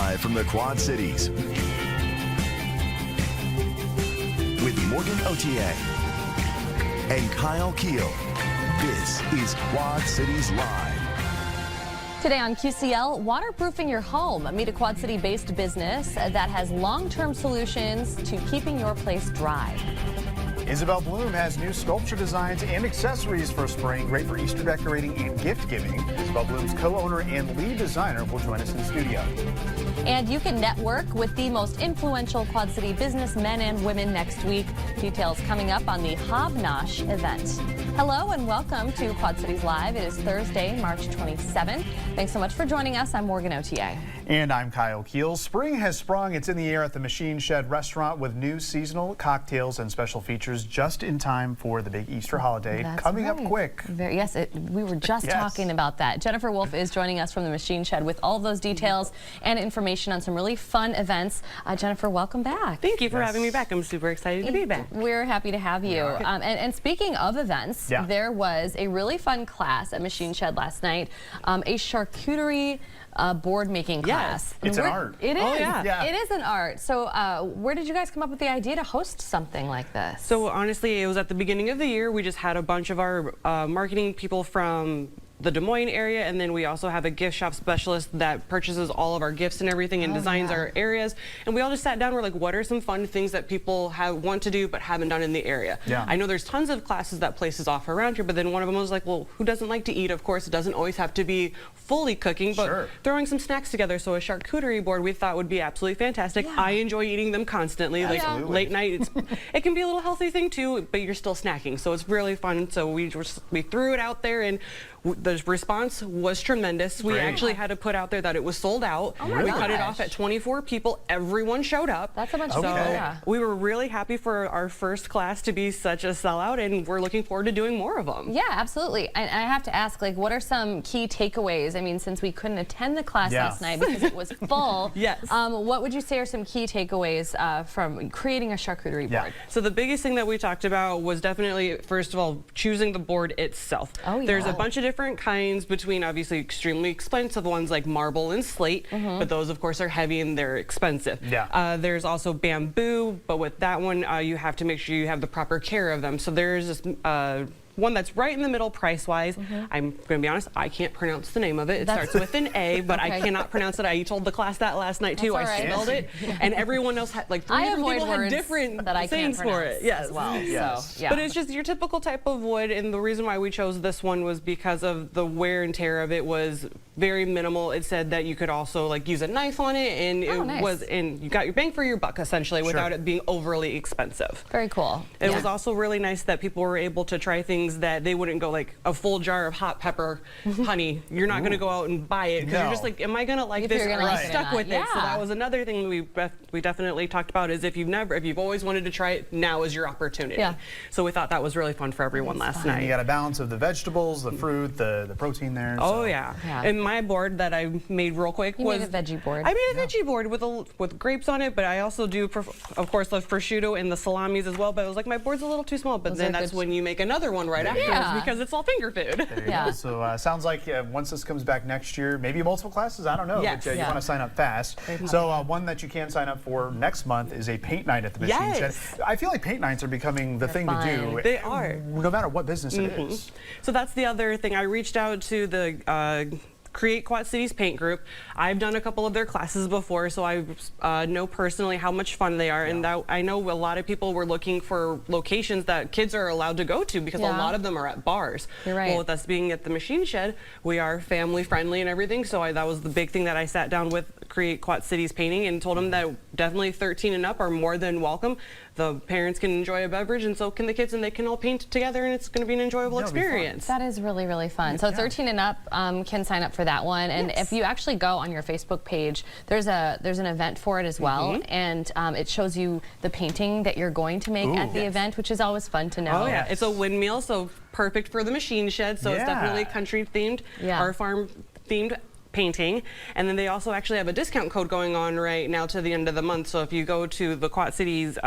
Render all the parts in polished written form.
Live from the Quad Cities with Morgan Otier and Kyle Keel. This is Quad Cities Live. Today on QCL, waterproofing your home. Meet a Quad City-based business that has long-term solutions to keeping your place dry. Isabel Bloom has new sculpture designs and accessories for spring, great for Easter decorating and gift giving. Isabel Bloom's co-owner and lead designer will join us in studio. And you can network with the most influential Quad City businessmen and women next week. Details coming up on the Hobnosh event. Hello and welcome to Quad Cities Live. It is Thursday, March 27th. Thanks so much for joining us. I'm Morgan Otier. And I'm Kyle Keel. Spring has sprung. It's in the air at the Machine Shed restaurant with new seasonal cocktails and special features just in time for the big Easter holiday. That's coming right. up quick. Yes, we were just talking about that. Jennifer Wolf is joining us from the Machine Shed with all of those details and information on some really fun events. Jennifer, welcome back. Thank you for having me back. I'm super excited to be back. We're happy to have you. And speaking of events, there was a really fun class at Machine Shed last night, a charcuterie board making class. It's an art. It is. Oh, yeah. It is an art. So where did you guys come up with the idea to host something like this? So honestly, it was at the beginning of the year. We just had a bunch of our marketing people from the Des Moines area, and then we also have a gift shop specialist that purchases all of our gifts and everything and designs our areas. And we all just sat down. We're like, what are some fun things that people want to do but haven't done in the area? I know there's tons of classes that places offer around here, but then one of them was like, well, who doesn't like to eat? Of course, it doesn't always have to be fully cooking, but throwing some snacks together. So a charcuterie board we thought would be absolutely fantastic. I enjoy eating them constantly. Like late night, it can be a little healthy thing too, but you're still snacking. So it's really fun. So we threw it out there, and the response was tremendous. We actually had to put out there that it was sold out. We cut it off at 24 people. Everyone showed up. That's a bunch so of people. We were really happy for our first class to be such a sellout, and we're looking forward to doing more of them. Yeah, absolutely. And I have to ask, like, what are some key takeaways? I mean, since we couldn't attend the class last night because it was full, what would you say are some key takeaways from creating a charcuterie board? So the biggest thing that we talked about was definitely, first of all, choosing the board itself. There's a bunch of different kinds, between obviously extremely expensive ones like marble and slate, but those of course are heavy and they're expensive. There's also bamboo, but with that one you have to make sure you have the proper care of them. So there's this one that's right in the middle price-wise. I'm going to be honest, I can't pronounce the name of it. It starts with an A, but I cannot pronounce it. I told the class that last night too. I spelled it, and everyone else had, like, three different people had different things for it. As well. So, but it's just your typical type of wood, and the reason why we chose this one was because of the wear and tear of it was very minimal. It said that you could also like use a knife on it, and and you got your bang for your buck essentially without it being overly expensive. Very cool. It was also really nice that people were able to try things that they wouldn't go like a full jar of hot pepper honey. You're not going to go out and buy it because you're just like, am I going to like this? Or are you stuck with it? So that was another thing we definitely talked about, is if you've always wanted to try it, now is your opportunity. So we thought that was really fun for everyone last night. You got a balance of the vegetables, the fruit, the protein there. Oh and my board that I made real quick was a veggie board. I made a veggie board with grapes on it, but I also do of course the prosciutto and the salamis as well. But it was like, my board's a little too small. But then that's when you make another one right afterwards because it's all finger food. There you go. So sounds like once this comes back next year, maybe multiple classes, I don't know. But you want to sign up fast. So one that you can sign up for next month is a paint night at the Machine Shed. I feel like paint nights are becoming the thing to do. They are. No matter what business it is. So that's the other thing. I reached out to the Create Quad Cities paint group. I've done a couple of their classes before, so I know personally how much fun they are, and I know a lot of people were looking for locations that kids are allowed to go to, because a lot of them are at bars. You're right. Well, with us being at the Machine Shed, we are family friendly and everything, so that was the big thing that I sat down with Create Quad Cities Painting and told them that definitely 13 and up are more than welcome. The parents can enjoy a beverage, and so can the kids, and they can all paint together, and it's going to be an enjoyable experience. That is really, really fun. So 13 and up can sign up for that one, and if you actually go on your Facebook page, there's an event for it as well, and it shows you the painting that you're going to make at the event, which is always fun to know. Oh yeah, it's a windmill, so perfect for the Machine Shed. So it's definitely country themed or farm themed painting. And then they also actually have a discount code going on right now to the end of the month. So if you go to the Quad Cities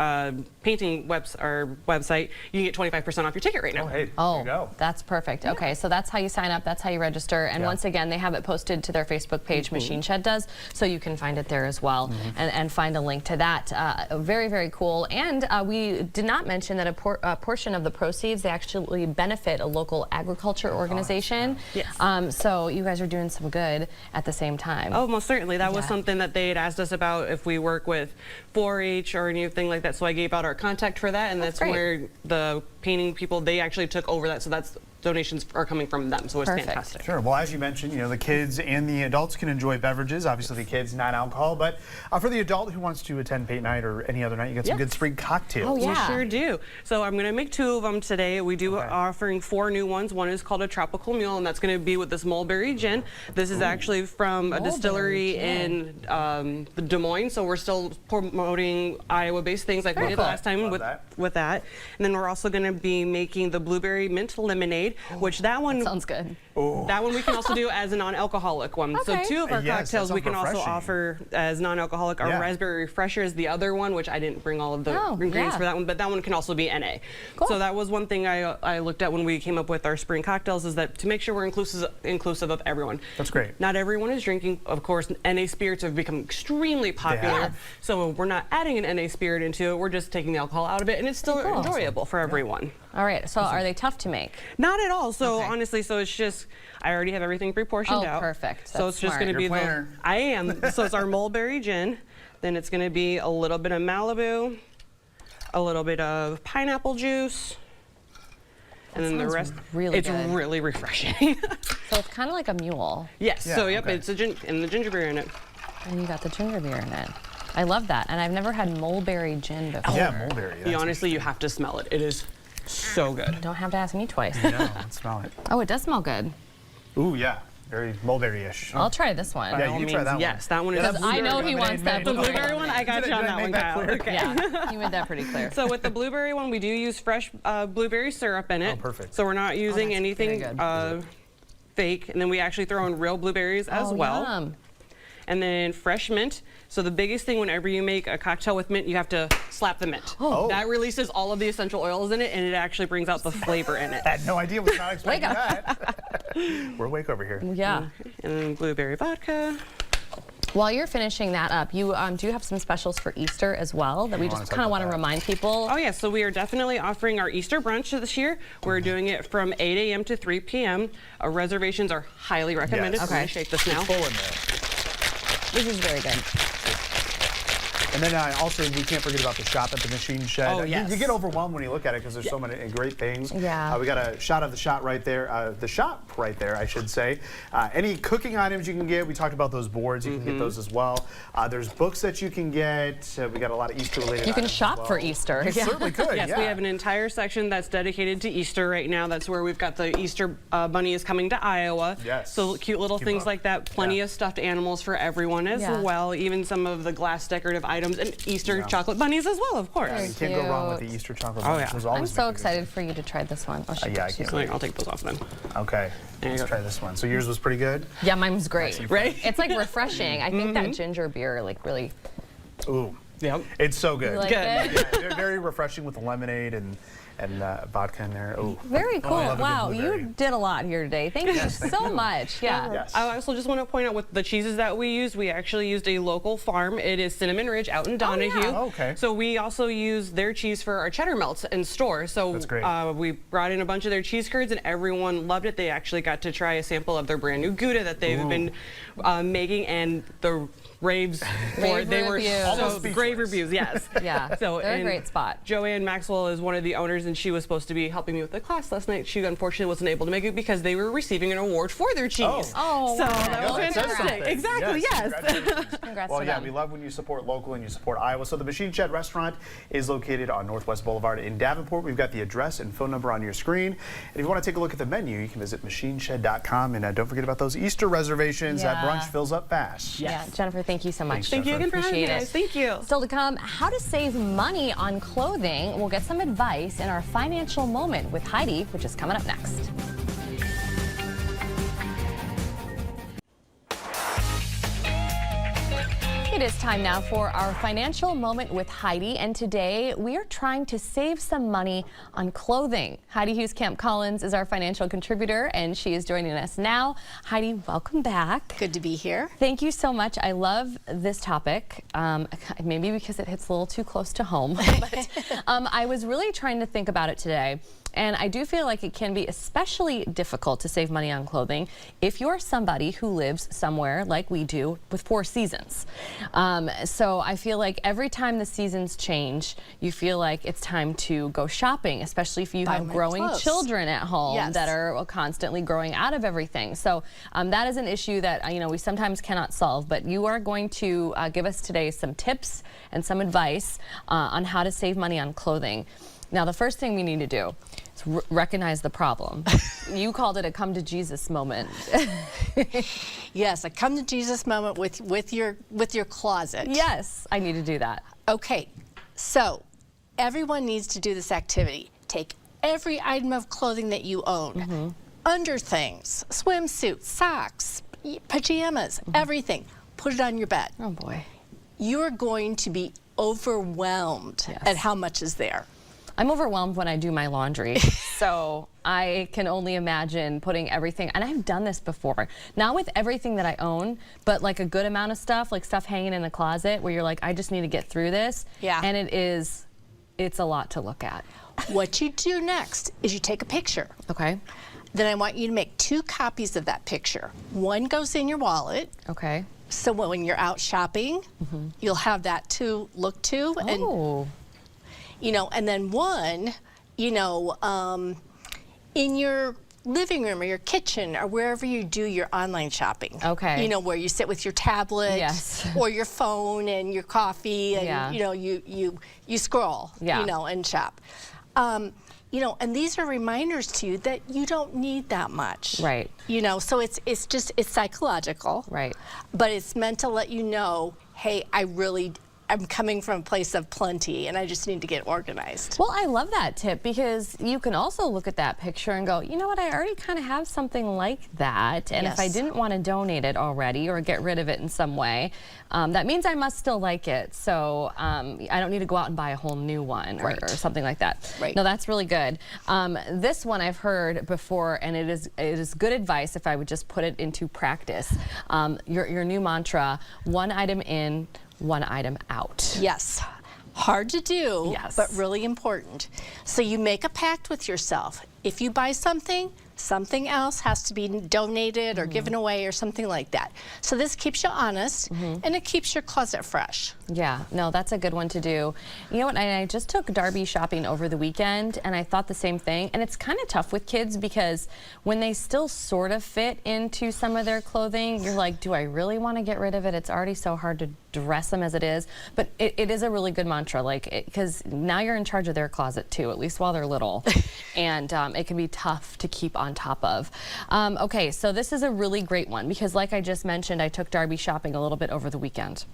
painting website, you can get 25% off your ticket right now. Oh, hey, there Oh, you go. that's perfect. Okay, so that's how you sign up. That's how you register. And once again, they have it posted to their Facebook page, Machine Shed does, so you can find it there as well and find a link to that. Very, very cool. And we did not mention that a portion of the proceeds, they actually benefit a local agriculture organization. Yes. So you guys are doing some good at the same time. Oh, most certainly. That was something that they had asked us about if we work with 4-H or anything like that. So I gave out our contact for that, and that's where the painting people, they actually took over that. So that's donations are coming from them. So it's fantastic. Sure. Well, as you mentioned, you know, the kids and the adults can enjoy beverages. Obviously, the kids, not alcohol. But for the adult who wants to attend paint night or any other night, you got some good spring cocktails. Oh, yeah. We sure do. So I'm going to make 2 of them today. We do offering 4 new ones. One is called a Tropical Mule, and that's going to be with this mulberry gin. This is actually from a distillery in Des Moines. So we're still promoting Iowa-based things like we did last time with that. And then we're also going to be making the blueberry mint lemonade, which that one sounds good. That one we can also do as a non-alcoholic one. Okay. So 2 of our cocktails we can also refreshing. offer as non-alcoholic. Our raspberry refresher is the other one, which I didn't bring all of the ingredients for that one, but that one can also be NA. Cool. So that was one thing I looked at when we came up with our spring cocktails, is that to make sure we're inclusive of everyone. That's great. Not everyone is drinking. Of course, NA spirits have become extremely popular. So we're not adding an NA spirit into it. We're just taking the alcohol out of it, and it's still enjoyable for everyone. All right, so are they tough to make? Not at all. So honestly, so it's just, I already have everything pre-portioned out. Oh, perfect. So it's just going to be I am. So it's our mulberry gin. Then it's going to be a little bit of Malibu, a little bit of pineapple juice, and then the rest. Really it's good. really refreshing. So it's kind of like a mule. Yes. So yep, it's a and the ginger beer in it. And you got the ginger beer in it. I love that. And I've never had mulberry gin before. Yeah, mulberry. Honestly, you have to smell it. It is so good. You don't have to ask me twice. No, let's smell it. Oh, it does smell good. Ooh, yeah. Very mulberry-ish. I'll try this one. Yeah, you try that one. Yes, that one is. Because I know he wants that The blueberry one, I got you on that one, Kyle. Okay. Yeah, you made that pretty clear. So with the blueberry one, we do use fresh blueberry syrup in it. Oh, perfect. So we're not using that's anything very good. fake. And then we actually throw in real blueberries as well. Yum. And then fresh mint. So the biggest thing whenever you make a cocktail with mint, you have to slap the mint. Oh. That releases all of the essential oils in it, and it actually brings out the flavor in it. I had no idea. Was not expecting that. We're awake over here. Yeah. And then blueberry vodka. While you're finishing that up, you do have some specials for Easter as well that we just kind of want to remind people. Oh, yes. So we are definitely offering our Easter brunch this year. We're doing it from 8 a.m. to 3 p.m. Our reservations are highly recommended. Yes. I'm going to shake this now. It's full in there. This is very good. And then also, we can't forget about the shop at the Machine Shed. Oh, yes. You get overwhelmed when you look at it because there's so many great things. Yeah. We got a shot of the shop right there, I should say. Any cooking items you can get. We talked about those boards. You can get those as well. There's books that you can get. We got a lot of Easter-related You can items shop as well. for Easter. You certainly could, Yes, we have an entire section that's dedicated to Easter right now. That's where we've got the Easter bunny is coming to Iowa. Yes. So cute little Cute things book. like that. Plenty of stuffed animals for everyone as well. Even some of the glass decorative items and Easter chocolate bunnies as well, of course. Yeah, you can't go wrong with the Easter chocolate bunnies. Those I'm always so make excited for you to try this one. Oh, yeah, I can't So wait. I'll take those off then. Okay, let's try this one. So yours was pretty good? Yeah, mine was great. Right? It's like refreshing. I think that ginger beer like really. Ooh. Yep. It's so good. You like Good. it? Yeah, they're very refreshing with the lemonade and vodka in there. Ooh. Very cool. I love a good Wow, blueberry. you did a lot here today. Thank you so much. Yeah. Yes. I also just want to point out with the cheeses that we used, we actually used a local farm. It is Cinnamon Ridge out in Donahue. Oh, okay. So we also use their cheese for our cheddar melts in store. So That's great. We brought in a bunch of their cheese curds and everyone loved it. They actually got to try a sample of their brand new Gouda that they've been making, and the raves for it. They were reviews. so Almost great speechless. reviews, yes. Yeah, So they're a and great spot. Joanne Maxwell is one of the owners, and she was supposed to be helping me with the class last night. She unfortunately wasn't able to make it because they were receiving an award for their cheese. Oh, So wow. that was That says fantastic. something. Exactly, yes. Congratulations. Congrats Well, to yeah, them. we love when you support local and you support Iowa. So the Machine Shed restaurant is located on Northwest Boulevard in Davenport. We've got the address and phone number on your screen. And if you want to take a look at the menu, you can visit machineshed.com. And don't forget about those Easter reservations. That Yeah. brunch fills up fast. Yeah, Jennifer, thank you so much. Thank you again for having me, Appreciate guys. it. Thank you. Still to come, how to save money on clothing. We'll get some advice in our financial moment with Heidi, which is coming up next. is time now for our financial moment with Heidi, and today we are trying to save some money on clothing. Heidi Hugheskamp Collins is our financial contributor, and she is joining us now. Heidi, welcome back. Good to be here. Thank you so much. I love this topic, maybe because it hits a little too close to home, but I was really trying to think about it today. And I do feel like it can be especially difficult to save money on clothing if you're somebody who lives somewhere like we do with 4 seasons. So I feel like every time the seasons change, you feel like it's time to go shopping, especially if you have growing children at home that are constantly growing out of everything. So that is an issue that we sometimes cannot solve, but you are going to give us today some tips and some advice on how to save money on clothing. Now, the first thing we need to do is recognize the problem. You called it a come to Jesus moment. Yes, a come to Jesus moment with your closet. Yes, I need to do that. Okay, so everyone needs to do this activity. Take every item of clothing that you own, underthings, swimsuits, socks, pajamas, everything. Put it on your bed. Oh boy. You're going to be overwhelmed at how much is there. I'm overwhelmed when I do my laundry, so I can only imagine putting everything, and I've done this before, not with everything that I own, but like a good amount of stuff, like stuff hanging in the closet where you're like, I just need to get through this. Yeah. And it's a lot to look at. What you do next is you take a picture. Okay. Then I want you to make 2 copies of that picture. One goes in your wallet. Okay. So when you're out shopping, you'll have that to look to. Oh. And then one, in your living room or your kitchen or wherever you do your online shopping. Okay. Where you sit with your tablet or your phone and your coffee and, you scroll, and shop. And these are reminders to you that you don't need that much. Right. So it's psychological. Right. But it's meant to let you know, hey, I'm coming from a place of plenty and I just need to get organized. Well, I love that tip because you can also look at that picture and go, you know what, I already kind of have something like that. And if I didn't want to donate it already or get rid of it in some way, that means I must still like it. So I don't need to go out and buy a whole new one or something like that. Right. No, that's really good. This one I've heard before, and it is good advice if I would just put it into practice. Your new mantra, 1 item in, 1 item out. Yes. Hard to do, but really important. So you make a pact with yourself. If you buy something else has to be donated or given away or something like that. So this keeps you honest and it keeps your closet fresh. Yeah, no, that's a good one to do. You know what, I just took Darby shopping over the weekend and I thought the same thing. And it's kind of tough with kids because when they still sort of fit into some of their clothing, you're like, do I really want to get rid of it? It's already so hard to dress them as it is. But it is a really good mantra, because now you're in charge of their closet too, at least while they're little. And it can be tough to keep on top of. Okay, so this is a really great one because like I just mentioned, I took Darby shopping a little bit over the weekend.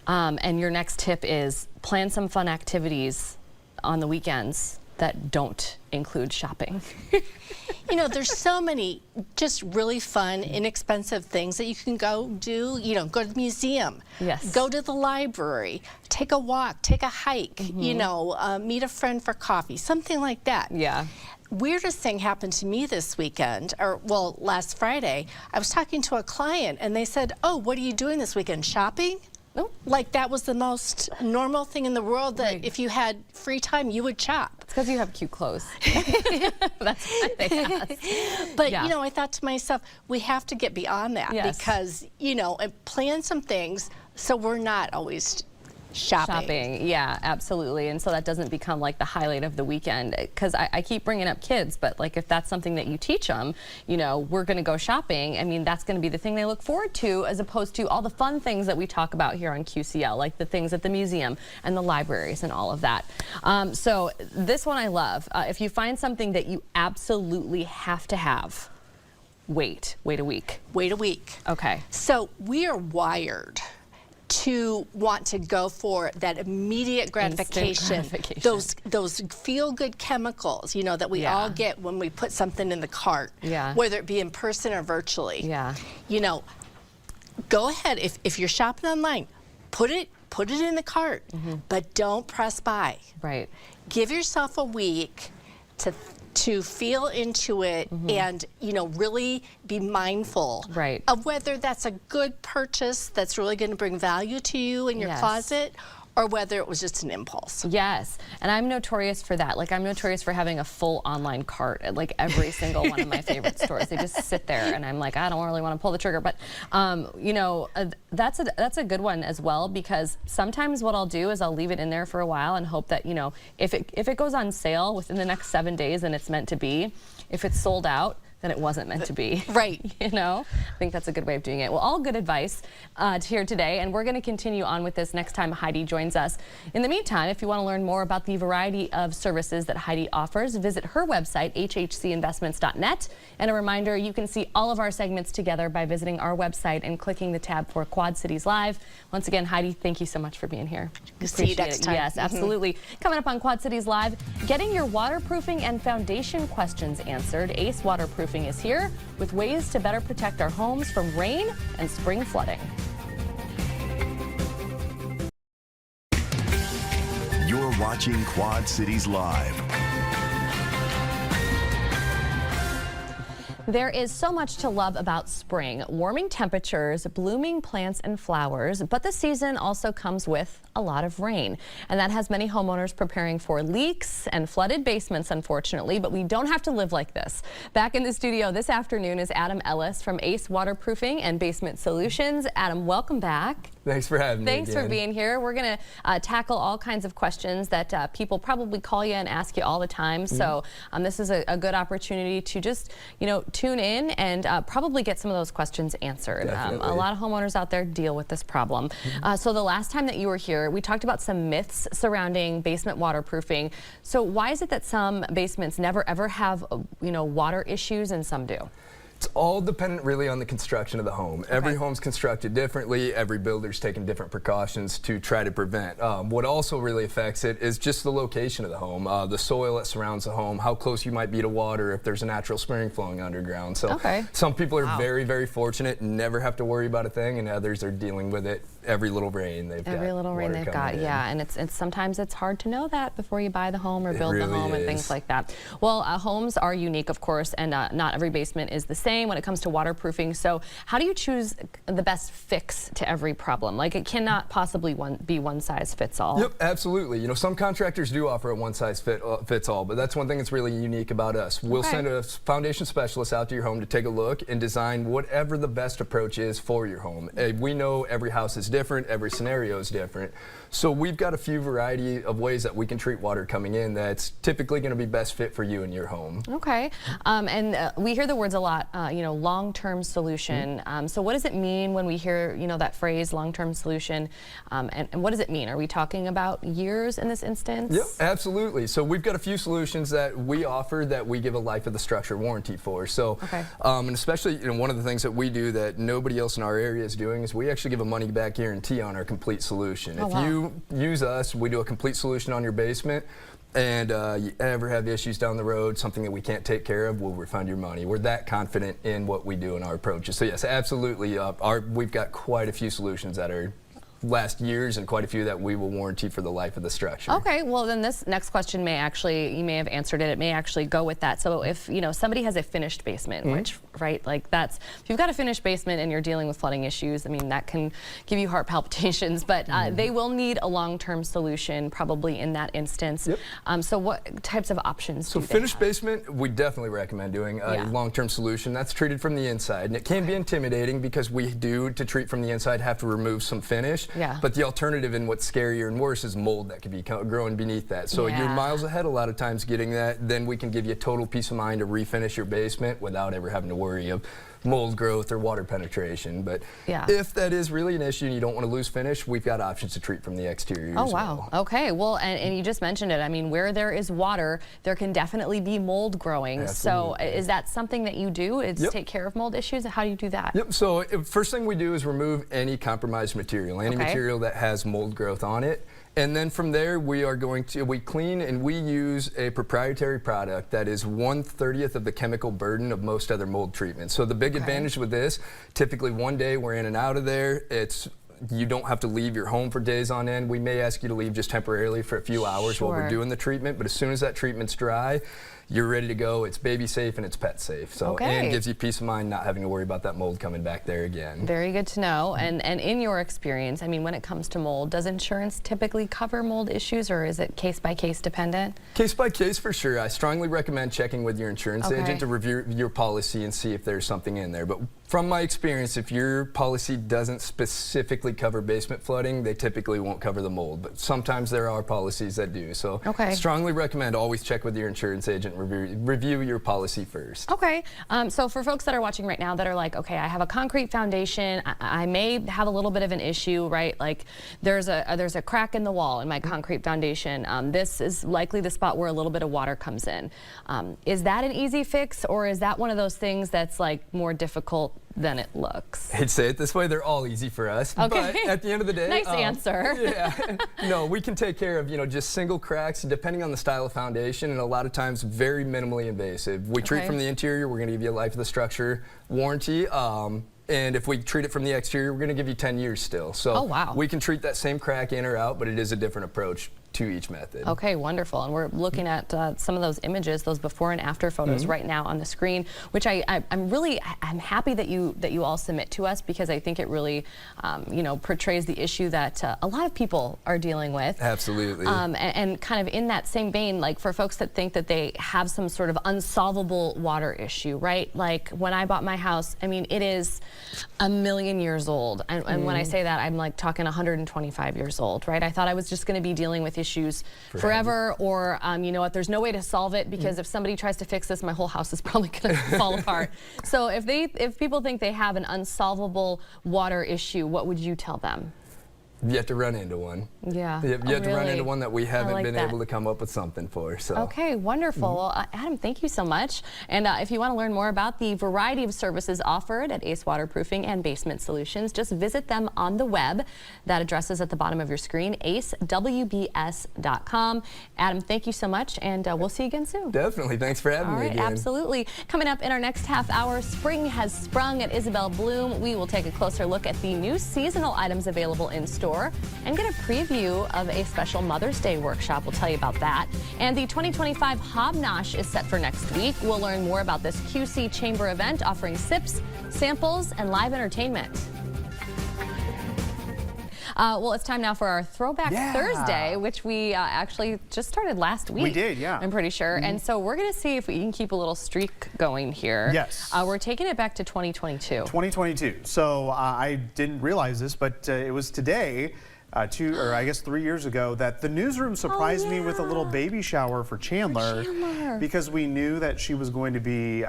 And your next tip is plan some fun activities on the weekends that don't include shopping. There's so many just really fun, inexpensive things that you can go do. Go to the museum. Yes. Go to the library. Take a walk. Take a hike. Meet a friend for coffee. Something like that. Yeah. Weirdest thing happened to me this weekend, last Friday. I was talking to a client and they said, oh, what are you doing this weekend? Shopping? Oh. Like that was the most normal thing in the world that if you had free time, you would shop. It's because you have cute clothes. That's what they ask. But, I thought to myself, we have to get beyond that because, and plan some things so we're not always shopping. Yeah, absolutely. And so that doesn't become like the highlight of the weekend because I keep bringing up kids, but like if that's something that you teach them, we're going to go shopping. I mean, that's going to be the thing they look forward to as opposed to all the fun things that we talk about here on QCL, like the things at the museum and the libraries and all of that. So this one I love. If you find something that you absolutely have to have, wait a week. Wait a week. Okay. So we are wired to want to go for that immediate gratification. Those feel-good chemicals, that we all get when we put something in the cart, whether it be in person or virtually. Go ahead, if you're shopping online, put it in the cart, but don't press buy. Right. Give yourself a week to feel into it and, you know, really be mindful of whether that's a good purchase that's really going to bring value to you in your closet, or whether it was just an impulse. Yes, and I'm notorious for that. Like, I'm notorious for having a full online cart at like every single one of my favorite stores. They just sit there, and I'm like, I don't really want to pull the trigger. But you know, that's a good one as well, because sometimes what I'll do is I'll leave it in there for a while and hope that, you know, if it goes on sale within the next 7 days and it's meant to be, if it's sold out, then it wasn't meant to be. Right. You know, I think that's a good way of doing it. Well, all good advice here today, and we're going to continue on with this next time Heidi joins us. In the meantime, if you want to learn more about the variety of services that Heidi offers, visit her website, hhcinvestments.net. And a reminder, you can see all of our segments together by visiting our website and clicking the tab for Quad Cities Live. Once again, Heidi, thank you so much for being here. See you next time. Yes, absolutely. Coming up on Quad Cities Live, getting your waterproofing and foundation questions answered. Ace Waterproofing is here with ways to better protect our homes from rain and spring flooding. You're watching Quad Cities Live. There is so much to love about spring. Warming temperatures, blooming plants and flowers, but the season also comes with a lot of rain. And that has many homeowners preparing for leaks and flooded basements, unfortunately, but we don't have to live like this. Back in the studio this afternoon is Adam Ellis from Ace Waterproofing and Basement Solutions. Adam, welcome back. Thanks for having me. Thanks for being here. We're going to tackle all kinds of questions that people probably call you and ask you all the time. So this is a good opportunity to just, you know, tune in and probably get some of those questions answered. A lot of homeowners out there deal with this problem. So the last time that you were here, we talked about some myths surrounding basement waterproofing. So why is it that some basements never ever have, you know, water issues and some do? It's all dependent really on the construction of the home. Okay. Every home's constructed differently. Every builder's taking different precautions to try to prevent. What also really affects it is just the location of the home, the soil that surrounds the home, how close you might be to water if there's a natural spring flowing underground. So some people are very, very fortunate and never have to worry about a thing, and others are dealing with it every little rain they've got. Every little rain they've got, yeah. And it's sometimes it's hard to know that before you buy the home or build the home and things like that. Well, homes are unique, of course, and not every basement is the same when it comes to waterproofing. So how do you choose the best fix to every problem? Like, it cannot possibly be one size fits all. Yep, absolutely. You know, some contractors do offer a one size fits all, but that's one thing that's really unique about us. We'll send a foundation specialist out to your home to take a look and design whatever the best approach is for your home. We know every house is different, every scenario is different. So we've got a few variety of ways that we can treat water coming in that's typically going to be best fit for you and your home. Okay, and we hear the words a lot, you know, long-term solution. So what does it mean when we hear, you know, that phrase, long-term solution, and what does it mean? Are we talking about years in this instance? Yep, absolutely. So we've got a few solutions that we offer that we give a life of the structure warranty for. So, and especially, you know, one of the things that we do that nobody else in our area is doing is we actually give a money-back guarantee on our complete solution. If you use us, we do a complete solution on your basement, and you ever have issues down the road, something that we can't take care of, we'll refund your money. We're that confident in what we do and our approaches. So yes, absolutely, we've got quite a few solutions that are last years and quite a few that we will warranty for the life of the structure. Okay, well then this next question may actually, you may have answered it, it may actually go with that. So if, you know, somebody has a finished basement, which, right, like that's, if you've got a finished basement and you're dealing with flooding issues, I mean, that can give you heart palpitations, but they will need a long-term solution probably in that instance. So what types of options do they have? So finished basement, we definitely recommend doing a long-term solution. That's treated from the inside, and it can be intimidating because we do, to treat from the inside, have to remove some finish. But the alternative and what's scarier and worse is mold that could be growing beneath that. So you're miles ahead a lot of times getting that. Then we can give you a total peace of mind to refinish your basement without ever having to worry of mold growth or water penetration. But if that is really an issue and you don't want to lose finish, we've got options to treat from the exterior as well. Okay, well, and you just mentioned it. I mean, where there is water, there can definitely be mold growing. Absolutely. So is that something that you do, is take care of mold issues? How do you do that? So first thing we do is remove any compromised material, any material that has mold growth on it. And then from there, we clean and we use a proprietary product that is 1/30th of the chemical burden of most other mold treatments. So the big advantage with this, typically one day we're in and out of there. It's you don't have to leave your home for days on end. We may ask you to leave just temporarily for a few hours while we're doing the treatment, but as soon as that treatment's dry, you're ready to go. It's baby safe and it's pet safe. So and gives you peace of mind not having to worry about that mold coming back there again. Very good to know. And in your experience, I mean, when it comes to mold, does insurance typically cover mold issues, or is it case by case dependent? Case by case for sure. I strongly recommend checking with your insurance agent to review your policy and see if there's something in there. But from my experience, if your policy doesn't specifically cover basement flooding, they typically won't cover the mold. But sometimes there are policies that do. So strongly recommend always check with your insurance agent, review your policy first. Okay. So for folks that are watching right now that are like, okay, I have a concrete foundation, I may have a little bit of an issue, right? Like there's a crack in the wall in my concrete foundation. This is likely the spot where a little bit of water comes in. Is that an easy fix, or is that one of those things that's like more difficult than it looks? I'd say it this way, they're all easy for us. But at the end of the day, nice answer. No, we can take care of, just single cracks depending on the style of foundation, and a lot of times very minimally invasive. We treat from the interior, we're going to give you a life of the structure warranty. And if we treat it from the exterior, we're going to give you 10 years still. So we can treat that same crack in or out, but it is a different approach to each method. Okay, wonderful. And we're looking at some of those images, those before and after photos right now on the screen, which I'm happy that you all submit to us, because I think it really portrays the issue that a lot of people are dealing with. Absolutely. And kind of in that same vein, like for folks that think that they have some sort of unsolvable water issue, right? Like when I bought my house, I mean, it is a million years old. And when I say that, I'm like talking 125 years old, right? I thought I was just going to be dealing with issues forever, or you know what, there's no way to solve it, because if somebody tries to fix this, my whole house is probably going to fall apart. So if people think they have an unsolvable water issue, what would you tell them? Yet to run into one. Yeah. Yet to run into one that we haven't been able to come up with something for. So. Okay, wonderful. Well, Adam, thank you so much. And if you want to learn more about the variety of services offered at Ace Waterproofing and Basement Solutions, just visit them on the web. That address is at the bottom of your screen, acewbs.com. Adam, thank you so much, and we'll see you again soon. Definitely. Thanks for having me again. Absolutely. Coming up in our next half hour, spring has sprung at Isabel Bloom. We will take a closer look at the new seasonal items available in store and get a preview of a special Mother's Day workshop. We'll tell you about that. And the 2025 Hobnosh is set for next week. We'll learn more about this QC Chamber event offering sips, samples, and live entertainment. Well, it's time now for our Throwback Thursday, which we actually just started last week. We did, yeah. I'm pretty sure. And so we're going to see if we can keep a little streak going here. Yes. We're taking it back to 2022. 2022. So I didn't realize this, but it was today, 3 years ago, that the newsroom surprised me with a little baby shower for Chandler, because we knew that she was going to be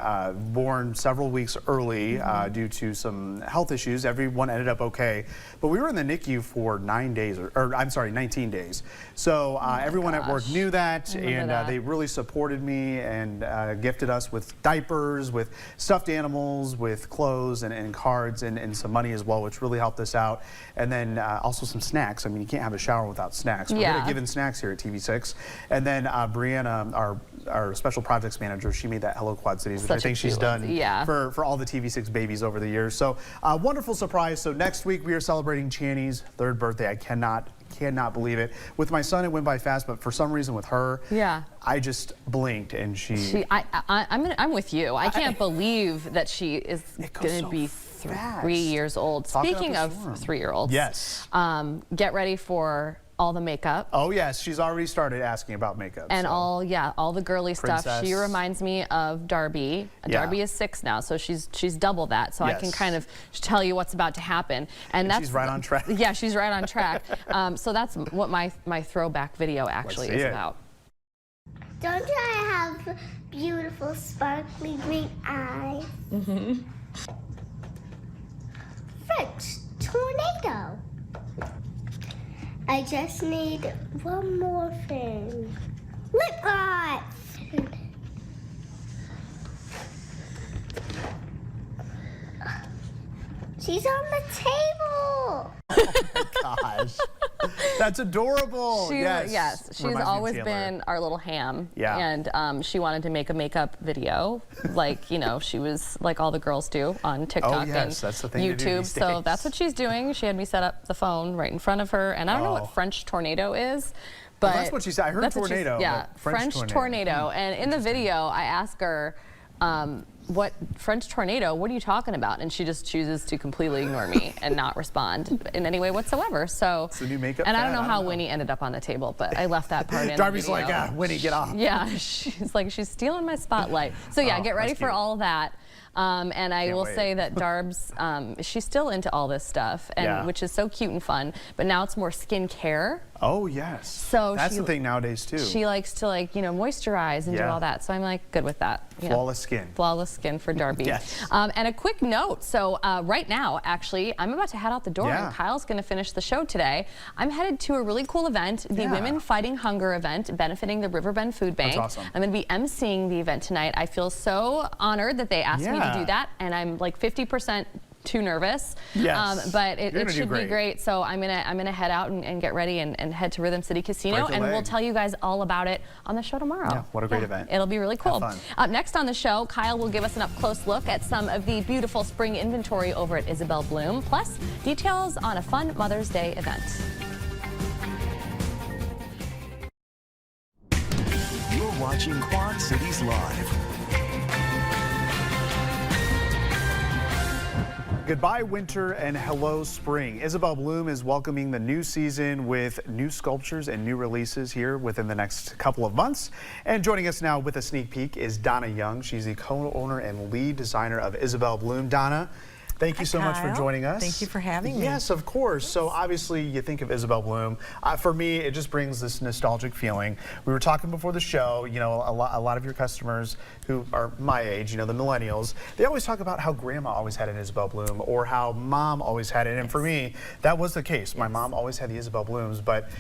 born several weeks early due to some health issues. Everyone ended up okay, but we were in the NICU for 19 days. So everyone at work knew that, and they really supported me and gifted us with diapers, with stuffed animals, with clothes and cards and some money as well, which really helped us out. And then also some snacks. I mean, you can't have a shower without snacks. We're good at giving snacks here at TV6. And then Brianna, our special projects manager, she made that Hello Quad Cities, which I think she's done for all the TV6 babies over the years. So wonderful surprise. So next week we are celebrating Channy's 3rd birthday. I cannot believe it. With my son, it went by fast, but for some reason with her, I just blinked and I'm with you. I can't believe that she is going to be 3 years old. Speaking of 3-year-olds, get ready for all the makeup. Oh yes, she's already started asking about makeup. And all the girly stuff. She reminds me of Darby. Darby is 6 now, so she's double that. So I can kind of tell you what's about to happen. And that's she's right on track. Yeah, she's right on track. So that's what my throwback video actually is about. Don't I have beautiful sparkly green eyes? French tornado. I just need one more thing. Lip gloss. She's on the table. Oh my gosh. That's adorable. Yes, she's always been our little ham. Yeah. And she wanted to make a makeup video, like, you know, she was like all the girls do on TikTok and that's the thing YouTube. To do these So days. that's what she's doing. She had me set up the phone right in front of her, and I don't know what French tornado is. But that's what she said. I heard tornado. Yeah, French tornado. And in the video, I ask her, what French tornado, what are you talking about? And she just chooses to completely ignore me and not respond in any way whatsoever. So, it's the new makeup and I don't know how Winnie ended up on the table, but I left that part in. Darby's like, Winnie, get off. Yeah, she's like, she's stealing my spotlight. So yeah, get ready for all of that. And I will say that Darbs, she's still into all this stuff, and which is so cute and fun. But now it's more skincare. Oh yes. So that's the thing nowadays too. She likes to moisturize and do all that. So I'm like good with that. Flawless skin. Flawless skin for Darby. Yes. And a quick note. So right now, actually, I'm about to head out the door, and Kyle's going to finish the show today. I'm headed to a really cool event, the Women Fighting Hunger event, benefiting the Riverbend Food Bank. That's awesome. I'm going to be emceeing the event tonight. I feel so honored that they asked me to do that, and I'm like 50% too nervous. Yes. But it should be great. So I'm gonna head out and get ready and head to Rhythm City Casino, and we'll tell you guys all about it on the show tomorrow. Yeah, what a great event. It'll be really cool. Have fun. Up next on the show, Kyle will give us an up-close look at some of the beautiful spring inventory over at Isabel Bloom, plus details on a fun Mother's Day event. You're watching Quad Cities Live. Goodbye winter and hello spring. Isabel Bloom is welcoming the new season with new sculptures and new releases here within the next couple of months. And joining us now with a sneak peek is Donna Young. She's the co-owner and lead designer of Isabel Bloom. Donna, thank you so much for joining us. Thank you for having me. Yes, of course. So obviously you think of Isabel Bloom. For me, it just brings this nostalgic feeling. We were talking before the show, you know, a lot of your customers who are my age, you know, the millennials, they always talk about how grandma always had an Isabel Bloom or how mom always had it. And for me, that was the case. My mom always had the Isabel Blooms, but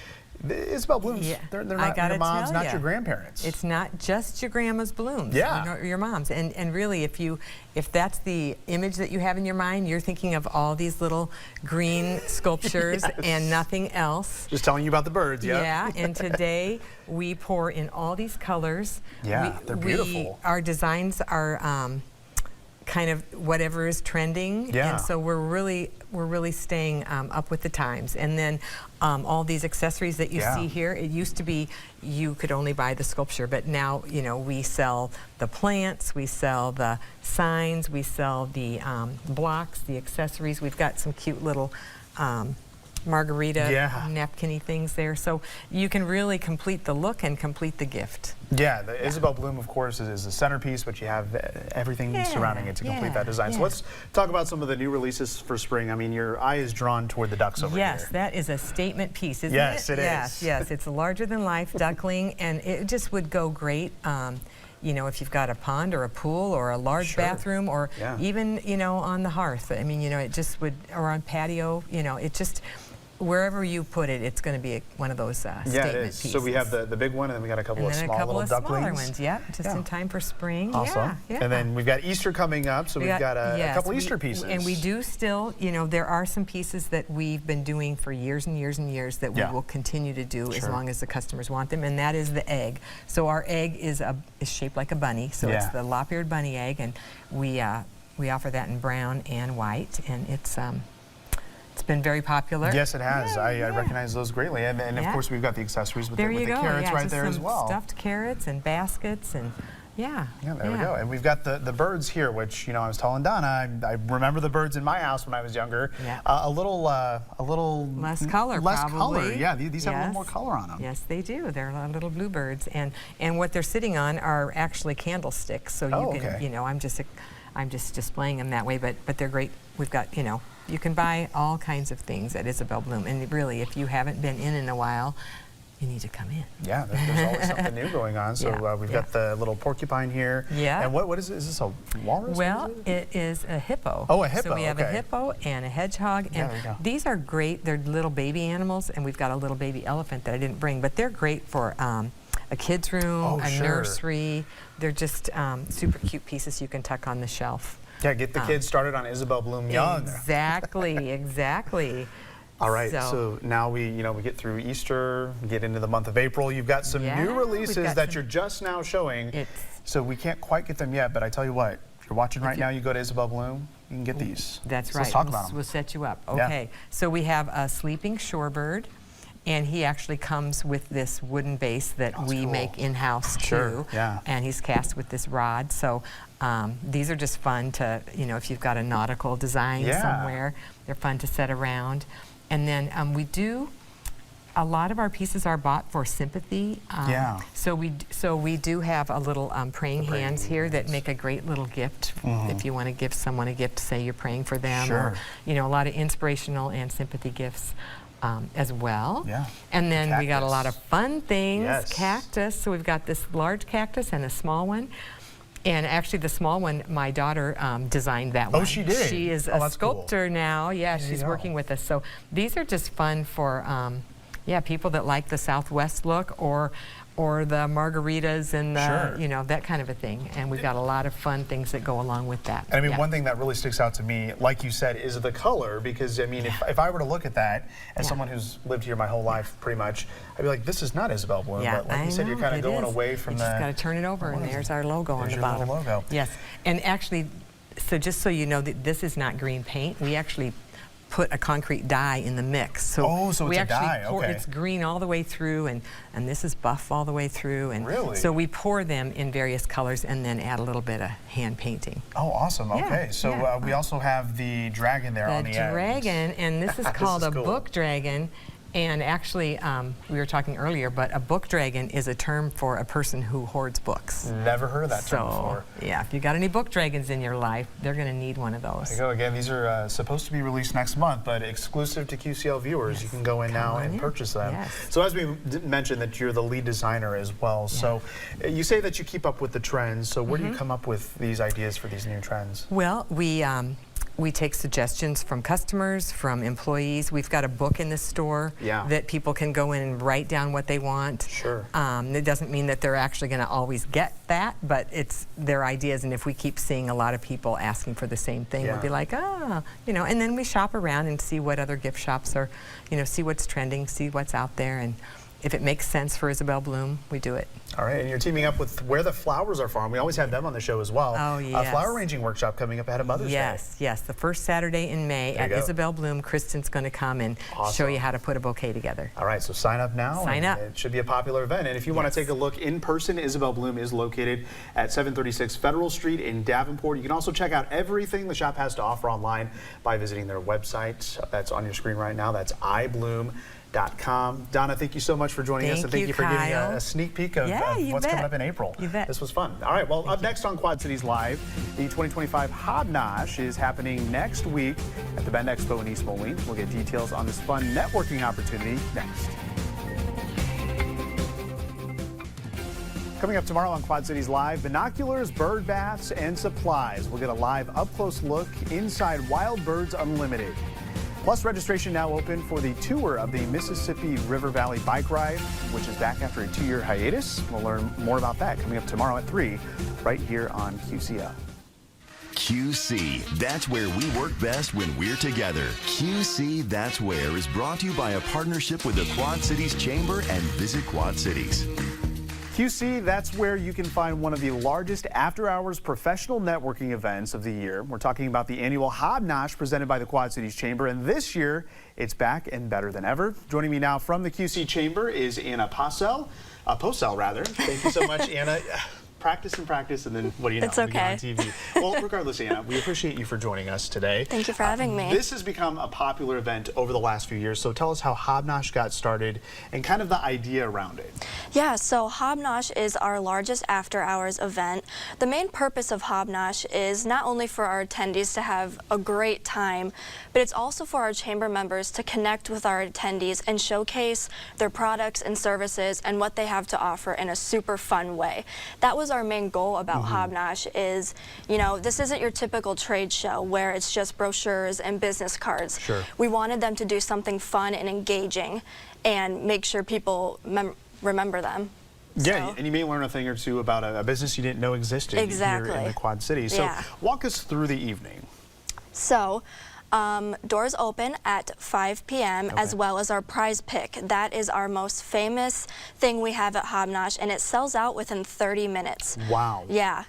the Isabel Blooms, they're not your moms, not your grandparents. It's not just your grandma's blooms, your mom's. And really, if that's the image that you have in your mind, you're thinking of all these little green sculptures and nothing else. Just telling you about the birds, Yeah, and today we pour in all these colors. Yeah, they're beautiful. Our designs are kind of whatever is trending, and so we're really staying up with the times. And then all these accessories that you see here, it used to be you could only buy the sculpture, but now, you know, we sell the plants, we sell the signs, we sell the blocks, the accessories. We've got some cute little margarita napkin-y things there, so you can really complete the look and complete the gift. Yeah, the Isabel Bloom, of course, is the centerpiece, but you have everything surrounding it to complete that design. So let's talk about some of the new releases for spring. I mean, your eye is drawn toward the ducks over here. Yes, that is a statement piece, isn't it? Yes, it is. Yes, it's a larger-than-life duckling, and it just would go great. You know, if you've got a pond or a pool or a large bathroom or even, you know, on the hearth. I mean, you know, it just would, or on patio, you know, it just, wherever you put it, it's going to be one of those statement pieces. So we have the big one, and then we got a couple of small little ducklings. Smaller ones, just in time for spring. Awesome. Yeah. And then we've got Easter coming up, so we've got a couple Easter pieces. And we do still, you know, there are some pieces that we've been doing for years and years and years that we will continue to do as long as the customers want them, and that is the egg. So our egg is shaped like a bunny, so it's the lop-eared bunny egg, and we offer that in brown and white, and it's been very popular. Yes, it has. I recognize those greatly. And of course, we've got the accessories with the carrots right there as well. Stuffed carrots and baskets and there we go. And we've got the birds here, which, you know, I was telling Donna, I remember the birds in my house when I was younger. A little less color, color. Yeah, these have a little more color on them. Yes, they do. They're little bluebirds, and what they're sitting on are actually candlesticks. So you can, you know, I'm just displaying them that way, but they're great. We've got, you know, you can buy all kinds of things at Isabel Bloom, and really, if you haven't been in a while, you need to come in. Yeah, there's always something new going on. So we've got the little porcupine here. Yeah. And what is it? Is this a walrus? Well, it is a hippo. Oh, a hippo. So we have a hippo and a hedgehog, and these are great. They're little baby animals, and we've got a little baby elephant that I didn't bring, but they're great for a kid's room, a nursery. They're just super cute pieces you can tuck on the shelf. Yeah, get the kids started on Isabel Bloom young. Exactly, exactly. All right, so now we get through Easter, get into the month of April. You've got some new releases that you're just now showing. So we can't quite get them yet, but I tell you what, if you're watching right now, you go to Isabel Bloom, you can get these. That's so right. Let's talk about them. We'll set you up. Okay, so we have a sleeping shorebird, and he actually comes with this wooden base that we make in-house too. And he's cast with this rod. So these are just fun to, if you've got a nautical design somewhere, they're fun to set around. And then a lot of our pieces are bought for sympathy. So we do have a little praying hands here that make a great little gift if you want to give someone a gift, say you're praying for them, or a lot of inspirational and sympathy gifts as well. And then we got a lot of fun things. Cactus. So we've got this large cactus and a small one. And actually, the small one, my daughter designed that one. Oh, she did? She is a sculptor now. Yeah, she's working with us. So these are just fun for, people that like the Southwest look or the margaritas and the, that kind of a thing. And we've got a lot of fun things that go along with that. And I mean, one thing that really sticks out to me, like you said, is the color. Because, I mean, if I were to look at that, as someone who's lived here my whole life, pretty much, I'd be like, this is not Isabel Bloom. But like you said, you're kind of going away from that. You just got to turn it over, and there's our logo on the bottom. Logo. Yes. And actually, so just so you know, that this is not green paint. We actually put a concrete dye in the mix. So so we it's actually a dye, pour, it's green all the way through, and this is buff all the way through. And really? So we pour them in various colors and then add a little bit of hand painting. Oh, awesome. Okay. So we also have the dragon there on the end. The dragon, and this is called a book dragon. And actually, we were talking earlier, but a book dragon is a term for a person who hoards books. Never heard of that term before. Yeah, if you got any book dragons in your life, they're going to need one of those. There you go. Again, these are supposed to be released next month, but exclusive to QCL viewers. You can go in now and purchase them. So as we mentioned, that you're the lead designer as well. So you say that you keep up with the trends. So where do you come up with these ideas for these new trends? Well, we take suggestions from customers, from employees. We've got a book in the store that people can go in and write down what they want. It doesn't mean that they're actually going to always get that, but it's their ideas. And if we keep seeing a lot of people asking for the same thing, we'll be like, and then we shop around and see what other gift shops are, see what's trending, see what's out there. And if it makes sense for Isabel Bloom, we do it. All right, and you're teaming up with Where the Flowers Are Farmed. We always have them on the show as well. Oh, yes. A flower arranging workshop coming up ahead of Mother's Day. Yes, the first Saturday in May at Isabel Bloom. Kristen's going to come and show you how to put a bouquet together. All right, so sign up now. Sign up. It should be a popular event. And if you want to take a look in person, Isabel Bloom is located at 736 Federal Street in Davenport. You can also check out everything the shop has to offer online by visiting their website. That's on your screen right now. That's ibloom.com. Donna, thank you so much for joining us, and thank you for giving a sneak peek of what's coming up in April. You bet. This was fun. All right, well, up next on Quad Cities Live, the 2025 Hobnosh is happening next week at the Bend Expo in East Moline. We'll get details on this fun networking opportunity next. Coming up tomorrow on Quad Cities Live, binoculars, bird baths, and supplies. We'll get a live up-close look inside Wild Birds Unlimited. Plus, registration now open for the tour of the Mississippi River Valley Bike Ride, which is back after a 2-year hiatus. We'll learn more about that coming up tomorrow at 3, right here on QCL. QC, that's where we work best when we're together. QC, that's where is brought to you by a partnership with the Quad Cities Chamber and Visit Quad Cities. QC, that's where you can find one of the largest after-hours professional networking events of the year. We're talking about the annual Hobnosh presented by the Quad Cities Chamber, and this year it's back and better than ever. Joining me now from the QC Chamber is Anna Posel. Thank you so much, Anna. Practice, and then what do you know? It's okay. On TV. Well, regardless, Anna, we appreciate you for joining us today. Thank you for having me. This has become a popular event over the last few years, so tell us how Hobnosh got started and kind of the idea around it. Yeah, so Hobnosh is our largest after-hours event. The main purpose of Hobnosh is not only for our attendees to have a great time, but it's also for our chamber members to connect with our attendees and showcase their products and services and what they have to offer in a super fun way. That was our main goal about Hobnosh is, this isn't your typical trade show where it's just brochures and business cards. We wanted them to do something fun and engaging and make sure people remember them. Yeah, and you may learn a thing or two about a business you didn't know existed here in the Quad Cities. So walk us through the evening. So Doors open at 5 p.m. as well as our prize pick. That is our most famous thing we have at Hobnosh, and it sells out within 30 minutes. Wow. Yeah,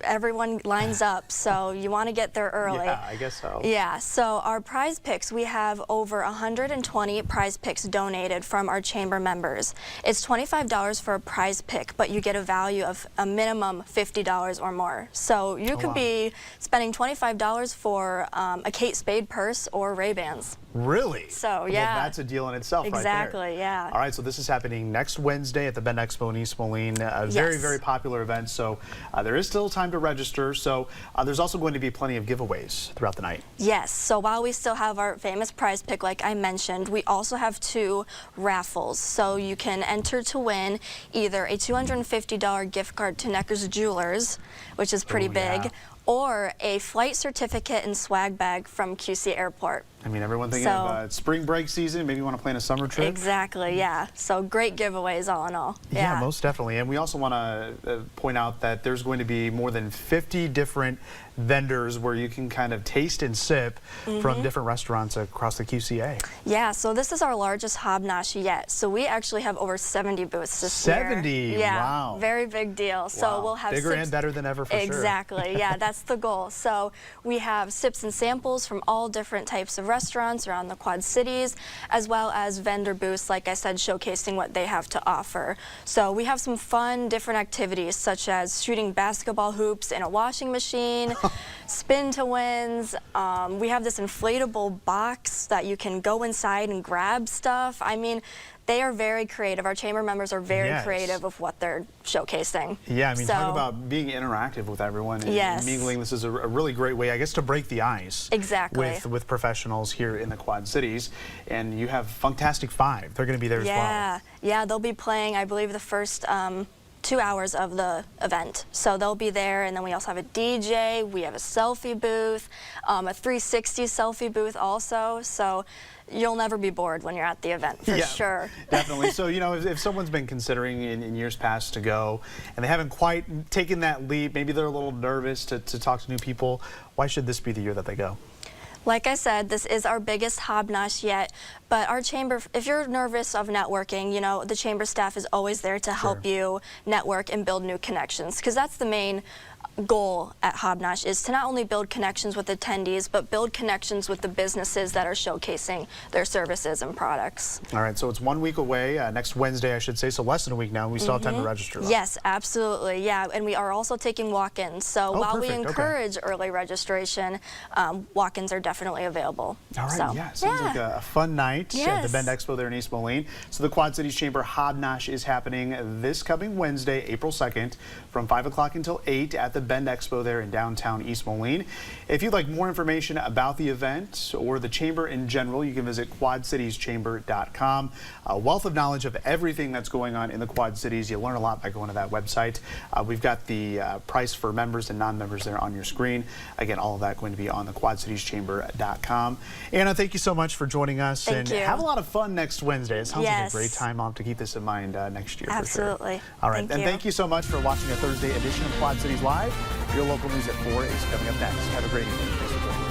everyone lines up, so you want to get there early. Yeah, I guess so. Yeah, so our prize picks, we have over 120 prize picks donated from our chamber members. It's $25 for a prize pick, but you get a value of a minimum $50 or more. So you could be spending $25 for a Kate Spade purse or Ray-Bans. Really? So, Well, that's a deal in itself right there. Exactly, yeah. All right, so this is happening next Wednesday at the Bend Expo in East Moline. A very, very popular event, so there is still time to register. So there's also going to be plenty of giveaways throughout the night. Yes, so while we still have our famous prize pick, like I mentioned, we also have 2 raffles. So you can enter to win either a $250 gift card to Necker's Jewelers, which is pretty big, or a flight certificate and swag bag from QC Airport. I mean, everyone thinking of spring break season, maybe you want to plan a summer trip. Exactly, yeah. So great giveaways all in all. Yeah, most definitely. And we also want to point out that there's going to be more than 50 different vendors where you can kind of taste and sip from different restaurants across the QCA. Yeah, so this is our largest Hobnosh yet. So we actually have over 70 booths this year. 70? Yeah, wow. Very big deal. So we'll have bigger and better than ever for sure. Exactly, yeah, that's the goal. So we have sips and samples from all different types of restaurants around the Quad Cities, as well as vendor booths, like I said, showcasing what they have to offer. So we have some fun, different activities, such as shooting basketball hoops in a washing machine, spin to wins. We have this inflatable box that you can go inside and grab stuff. I mean, they are very creative. Our chamber members are very creative of what they're showcasing. Yeah, I mean, talk about being interactive with everyone and mingling. This is a really great way, I guess, to break the ice. Exactly. With professionals here in the Quad Cities. And you have Funktastic 5. They're going to be there as well. Yeah, they'll be playing, I believe, the first 2 hours of the event. So they'll be there, and then we also have a DJ, we have a selfie booth, a 360 selfie booth also. So you'll never be bored when you're at the event, for sure. Definitely. So, you know, if someone's been considering in years past to go and they haven't quite taken that leap, maybe they're a little nervous to talk to new people, why should this be the year that they go? Like I said, this is our biggest Hobnosh yet, but our chamber, if you're nervous of networking, you know, the chamber staff is always there to help you network and build new connections, because that's the main goal at Hobnosh, is to not only build connections with attendees, but build connections with the businesses that are showcasing their services and products. All right, so it's 1 week away, next Wednesday, I should say, so less than a week now. We still have time to register. Yes, absolutely, yeah, and we are also taking walk-ins. So while we encourage early registration, walk-ins are definitely available. All right, sounds like a fun night at the Bend Expo there in East Moline. So the Quad Cities Chamber Hobnosh is happening this coming Wednesday, April 2nd, from 5 o'clock until 8 at the Bend Expo there in downtown East Moline. If you'd like more information about the event or the chamber in general, you can visit quadcitieschamber.com. A wealth of knowledge of everything that's going on in the Quad Cities. You learn a lot by going to that website. We've got the price for members and non-members there on your screen. Again, all of that going to be on the quadcitieschamber.com. Anna, thank you so much for joining us. Thank you. Have a lot of fun next Wednesday. It sounds like a great time. I'll have to keep this in mind next year. Absolutely. For sure. All right, thank you so much for watching a Thursday edition of Quad Cities Live. Your local news at 4 is coming up next. Have a great evening. Thanks for joining us.